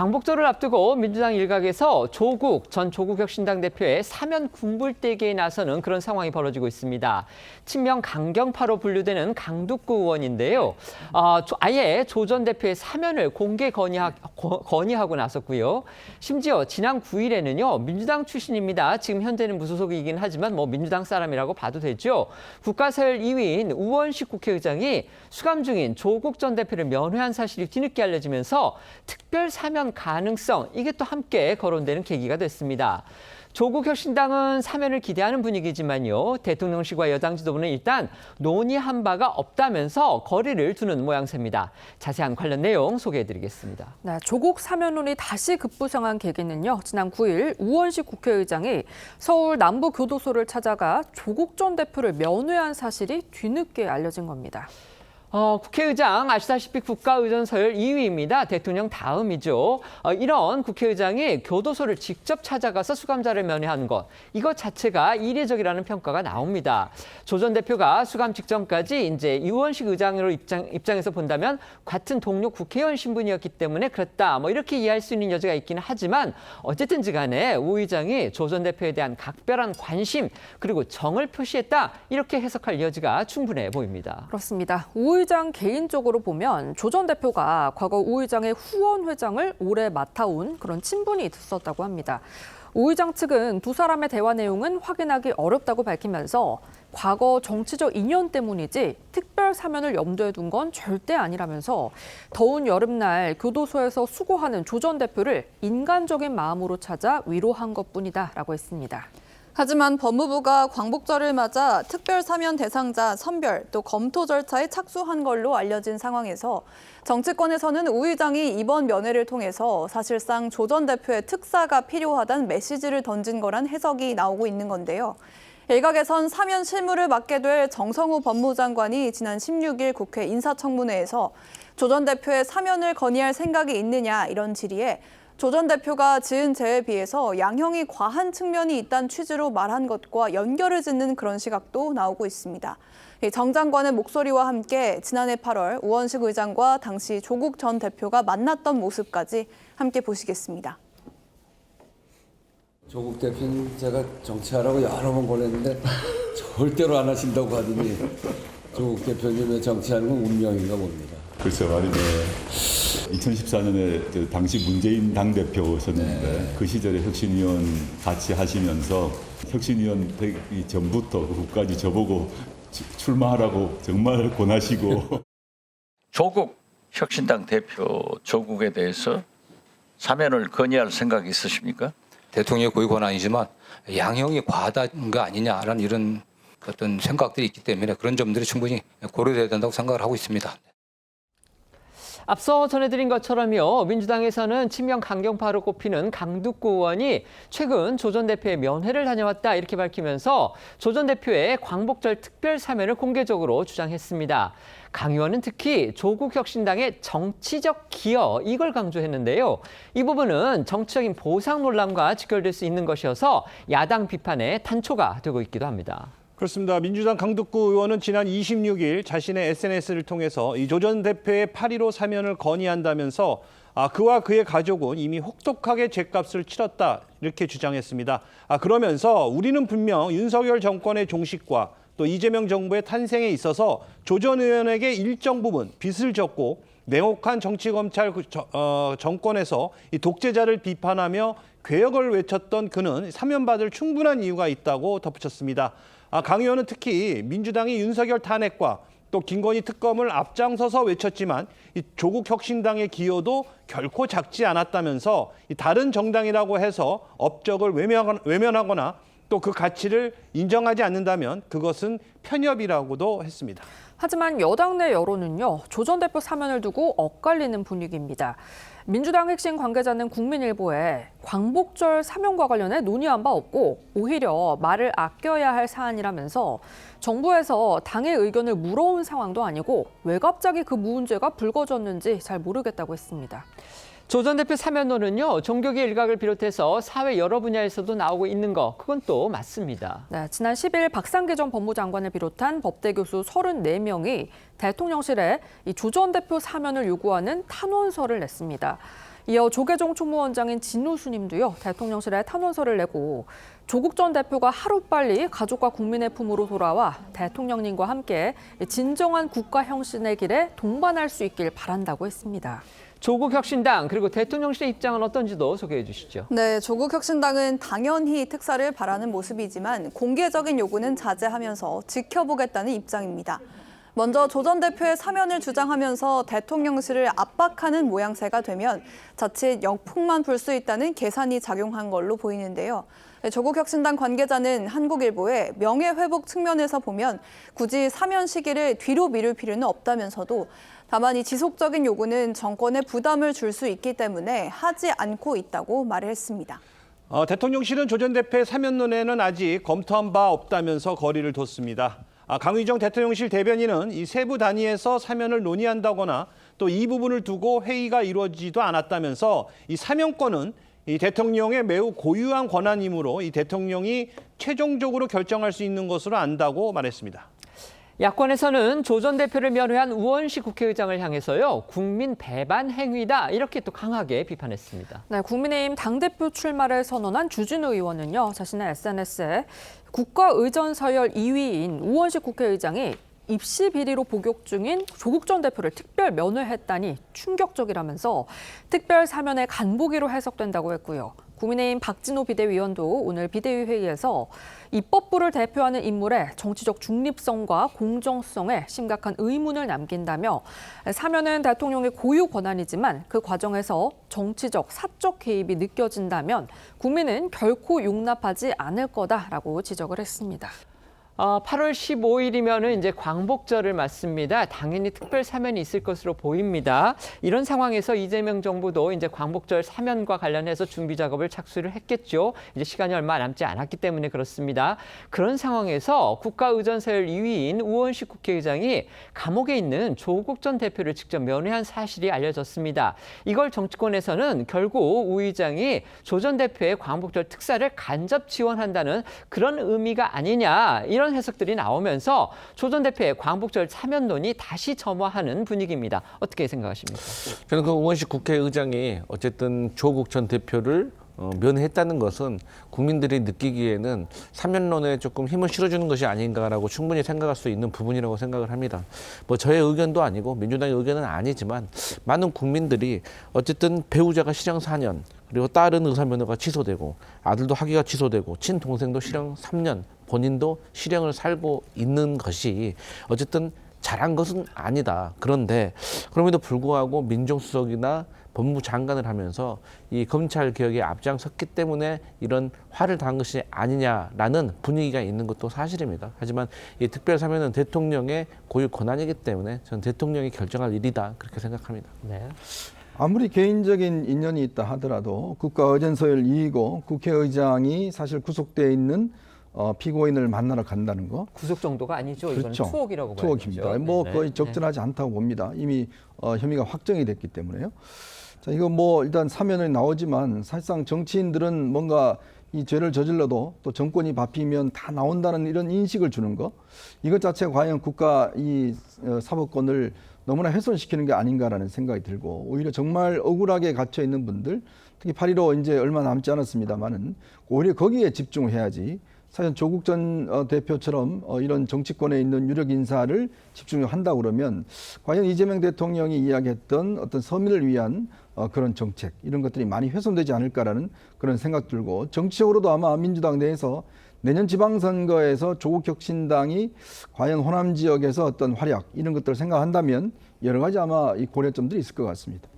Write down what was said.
광복절을 앞두고 민주당 일각에서 조국 전 조국혁신당 대표의 사면 군불대기에 나서는 그런 상황이 벌어지고 있습니다. 친명 강경파로 분류되는 강두구 의원인데요. 아예 조 전 대표의 사면을 공개 건의하고 나섰고요. 심지어 지난 9일에는요. 민주당 출신입니다. 지금 현재는 무소속이긴 하지만 민주당 사람이라고 봐도 되죠. 국가서열 2위인 우원식 국회의장이 수감 중인 조국 전 대표를 면회한 사실이 뒤늦게 알려지면서 특별 사면 가능성, 이게 또 함께 거론되는 계기가 됐습니다. 조국 혁신당은 사면을 기대하는 분위기지만요. 대통령실과 여당 지도부는 일단 논의한 바가 없다면서 거리를 두는 모양새입니다. 자세한 관련 내용 소개해드리겠습니다. 네, 조국 사면론이 다시 급부상한 계기는요. 지난 9일 우원식 국회의장이 서울 남부교도소를 찾아가 조국 전 대표를 면회한 사실이 뒤늦게 알려진 겁니다. 국회의장 아시다시피 국가의전 서열 2위입니다. 대통령 다음이죠. 이런 국회의장이 교도소를 직접 찾아가서 수감자를 면회하는 것, 이것 자체가 이례적이라는 평가가 나옵니다. 조 전 대표가 수감 직전까지 이제 이원식 의장으로 입장에서 본다면 같은 동료 국회의원 신분이었기 때문에 그랬다. 이렇게 이해할 수 있는 여지가 있기는 하지만 어쨌든지 간에 우 의장이 조 전 대표에 대한 각별한 관심 그리고 정을 표시했다. 이렇게 해석할 여지가 충분해 보입니다. 그렇습니다. 우 의장 개인적으로 보면 조 전 대표가 과거 우 의장의 후원 회장을 오래 맡아온 그런 친분이 있었다고 합니다. 우 의장 측은 두 사람의 대화 내용은 확인하기 어렵다고 밝히면서 과거 정치적 인연 때문이지 특별 사면을 염두에 둔 건 절대 아니라면서 더운 여름날 교도소에서 수고하는 조 전 대표를 인간적인 마음으로 찾아 위로한 것뿐이다라고 했습니다. 하지만 법무부가 광복절을 맞아 특별 사면 대상자 선별 또 검토 절차에 착수한 걸로 알려진 상황에서 정치권에서는 우 의장이 이번 면회를 통해서 사실상 조 전 대표의 특사가 필요하다는 메시지를 던진 거란 해석이 나오고 있는 건데요. 일각에선 사면 실무를 맡게 될 정성호 법무장관이 지난 16일 국회 인사청문회에서 조 전 대표의 사면을 건의할 생각이 있느냐 이런 질의에 조 전 대표가 지은 죄에 비해서 양형이 과한 측면이 있다는 취지로 말한 것과 연결을 짓는 그런 시각도 나오고 있습니다. 정 장관의 목소리와 함께 지난해 8월 우원식 의장과 당시 조국 전 대표가 만났던 모습까지 함께 보시겠습니다. 조국 대표님 제가 정치하라고 여러 번 보냈는데 절대로 안 하신다고 하더니 조국 대표님의 정치하는 건 운명인가 봅니다. 글쎄 말이네. 2014년에 당시 문재인 당대표셨는데 그 시절에 혁신위원 같이 하시면서 혁신위원 되기 전부터 그 후까지 저보고 출마하라고 정말 권하시고. 조국 혁신당 대표 조국에 대해서 사면을 건의할 생각이 있으십니까? 대통령의 고유 권한이지만 양형이 과하다는 거 아니냐라는 이런 어떤 생각들이 있기 때문에 그런 점들이 충분히 고려돼야 된다고 생각을 하고 있습니다. 앞서 전해드린 것처럼요. 민주당에서는 친명 강경파로 꼽히는 강두구 의원이 최근 조 전 대표의 면회를 다녀왔다 이렇게 밝히면서 조 전 대표의 광복절 특별 사면을 공개적으로 주장했습니다. 강 의원은 특히 조국 혁신당의 정치적 기여 이걸 강조했는데요. 이 부분은 정치적인 보상 논란과 직결될 수 있는 것이어서 야당 비판의 단초가 되고 있기도 합니다. 그렇습니다. 민주당 강두구 의원은 지난 26일 자신의 SNS를 통해서 이 조 전 대표의 8.15 사면을 건의한다면서 그와 그의 가족은 이미 혹독하게 죗값을 치렀다 이렇게 주장했습니다. 그러면서 우리는 분명 윤석열 정권의 종식과 또 이재명 정부의 탄생에 있어서 조 전 의원에게 일정 부분 빚을 졌고 냉혹한 정치검찰 정권에서 이 독재자를 비판하며 괴역을 외쳤던 그는 사면받을 충분한 이유가 있다고 덧붙였습니다. 강 의원은 특히 민주당이 윤석열 탄핵과 또 김건희 특검을 앞장서서 외쳤지만 이 조국 혁신당의 기여도 결코 작지 않았다면서 이 다른 정당이라고 해서 업적을 외면하거나 또 그 가치를 인정하지 않는다면 그것은 편협이라고도 했습니다. 하지만 여당 내 여론은요. 조 전 대표 사면을 두고 엇갈리는 분위기입니다. 민주당 핵심 관계자는 국민일보에 광복절 사면과 관련해 논의한 바 없고 오히려 말을 아껴야 할 사안이라면서 정부에서 당의 의견을 물어온 상황도 아니고 왜 갑자기 그 문제가 불거졌는지 잘 모르겠다고 했습니다. 조 전 대표 사면론은요. 종교계 일각을 비롯해서 사회 여러 분야에서도 나오고 있는 거 그건 또 맞습니다. 네, 지난 10일 박상기 전 법무장관을 비롯한 법대 교수 34명이 대통령실에 이 조 전 대표 사면을 요구하는 탄원서를 냈습니다. 이어 조계종 총무원장인 진우수 님도요, 대통령실에 탄원서를 내고 조국 전 대표가 하루빨리 가족과 국민의 품으로 돌아와 대통령님과 함께 진정한 국가 혁신의 길에 동반할 수 있길 바란다고 했습니다. 조국 혁신당 그리고 대통령실의 입장은 어떤지도 소개해 주시죠. 네, 조국 혁신당은 당연히 특사를 바라는 모습이지만 공개적인 요구는 자제하면서 지켜보겠다는 입장입니다. 먼저 조 전 대표의 사면을 주장하면서 대통령실을 압박하는 모양새가 되면 자칫 역풍만 불 수 있다는 계산이 작용한 걸로 보이는데요. 조국 혁신당 관계자는 한국일보에 명예회복 측면에서 보면 굳이 사면 시기를 뒤로 미룰 필요는 없다면서도 다만 이 지속적인 요구는 정권에 부담을 줄 수 있기 때문에 하지 않고 있다고 말을 했습니다. 대통령실은 조 전 대표의 사면론에는 아직 검토한 바 없다면서 거리를 뒀습니다. 강의정 대통령실 대변인은 이 세부 단위에서 사면을 논의한다거나 또 이 부분을 두고 회의가 이루어지지도 않았다면서 이 사면권은 이 대통령의 매우 고유한 권한이므로 이 대통령이 최종적으로 결정할 수 있는 것으로 안다고 말했습니다. 야권에서는 조 전 대표를 면회한 우원식 국회의장을 향해서요, 국민 배반 행위다 이렇게 또 강하게 비판했습니다. 네, 국민의힘 당대표 출마를 선언한 주진우 의원은요, 자신의 SNS에 국가의전 서열 2위인 우원식 국회의장이 입시 비리로 복역 중인 조국 전 대표를 특별 면회했다니 충격적이라면서 특별 사면의 간보기로 해석된다고 했고요. 국민의힘 박진호 비대위원도 오늘 비대위 회의에서 입법부를 대표하는 인물의 정치적 중립성과 공정성에 심각한 의문을 남긴다며 사면은 대통령의 고유 권한이지만 그 과정에서 정치적, 사적 개입이 느껴진다면 국민은 결코 용납하지 않을 거다라고 지적을 했습니다. 8월 15일이면은 이제 광복절을 맞습니다. 당연히 특별 사면이 있을 것으로 보입니다. 이런 상황에서 이재명 정부도 이제 광복절 사면과 관련해서 준비 작업을 착수를 했겠죠. 이제 시간이 얼마 남지 않았기 때문에 그렇습니다. 그런 상황에서 국가의전서열 2위인 우원식 국회의장이 감옥에 있는 조국 전 대표를 직접 면회한 사실이 알려졌습니다. 이걸 정치권에서는 결국 우 의장이 조 전 대표의 광복절 특사를 간접 지원한다는 그런 의미가 아니냐, 이런 해석들이 나오면서 조 전 대표의 광복절 사면론이 다시 점화하는 분위기입니다. 어떻게 생각하십니까? 저는 그 우원식 국회의장이 어쨌든 조국 전 대표를 면회했다는 것은 국민들이 느끼기에는 사면론에 조금 힘을 실어주는 것이 아닌가라고 충분히 생각할 수 있는 부분이라고 생각을 합니다. 뭐 저의 의견도 아니고 민주당의 의견은 아니지만 많은 국민들이 어쨌든 배우자가 실형 4년, 그리고 딸은 의사면허가 취소되고 아들도 학위가 취소되고 친동생도 실형 3년, 본인도 실형을 살고 있는 것이 어쨌든 잘한 것은 아니다. 그런데 그럼에도 불구하고 민정수석이나 법무부 장관을 하면서 이 검찰 개혁에 앞장섰기 때문에 이런 화를 당한 것이 아니냐라는 분위기가 있는 것도 사실입니다. 하지만 이 특별사면은 대통령의 고유 권한이기 때문에 저는 대통령이 결정할 일이다, 그렇게 생각합니다. 네. 아무리 개인적인 인연이 있다 하더라도 국가의전서열 2위고 국회의장이 사실 구속되어 있는 피고인을 만나러 간다는 거. 구속 정도가 아니죠. 이건 그렇죠. 투옥이라고 봐야죠. 투옥입니다. 뭐 거의 적절하지 않다고 봅니다. 이미 혐의가 확정이 됐기 때문에요. 자, 이거 뭐 일단 사면에 나오지만 사실상 정치인들은 뭔가 이 죄를 저질러도 또 정권이 바뀌면 다 나온다는 이런 인식을 주는 거. 이것 자체가 과연 국가 이 사법권을 너무나 훼손시키는 게 아닌가라는 생각이 들고, 오히려 정말 억울하게 갇혀 있는 분들, 특히 8.15 이제 얼마 남지 않았습니다만은 오히려 거기에 집중해야지. 사실 조국 전 대표처럼 이런 정치권에 있는 유력 인사를 집중한다 그러면 과연 이재명 대통령이 이야기했던 어떤 서민을 위한 그런 정책, 이런 것들이 많이 훼손되지 않을까라는 그런 생각 들고, 정치적으로도 아마 민주당 내에서 내년 지방선거에서 조국 혁신당이 과연 호남 지역에서 어떤 활약, 이런 것들을 생각한다면 여러 가지 아마 이 고려점들이 있을 것 같습니다.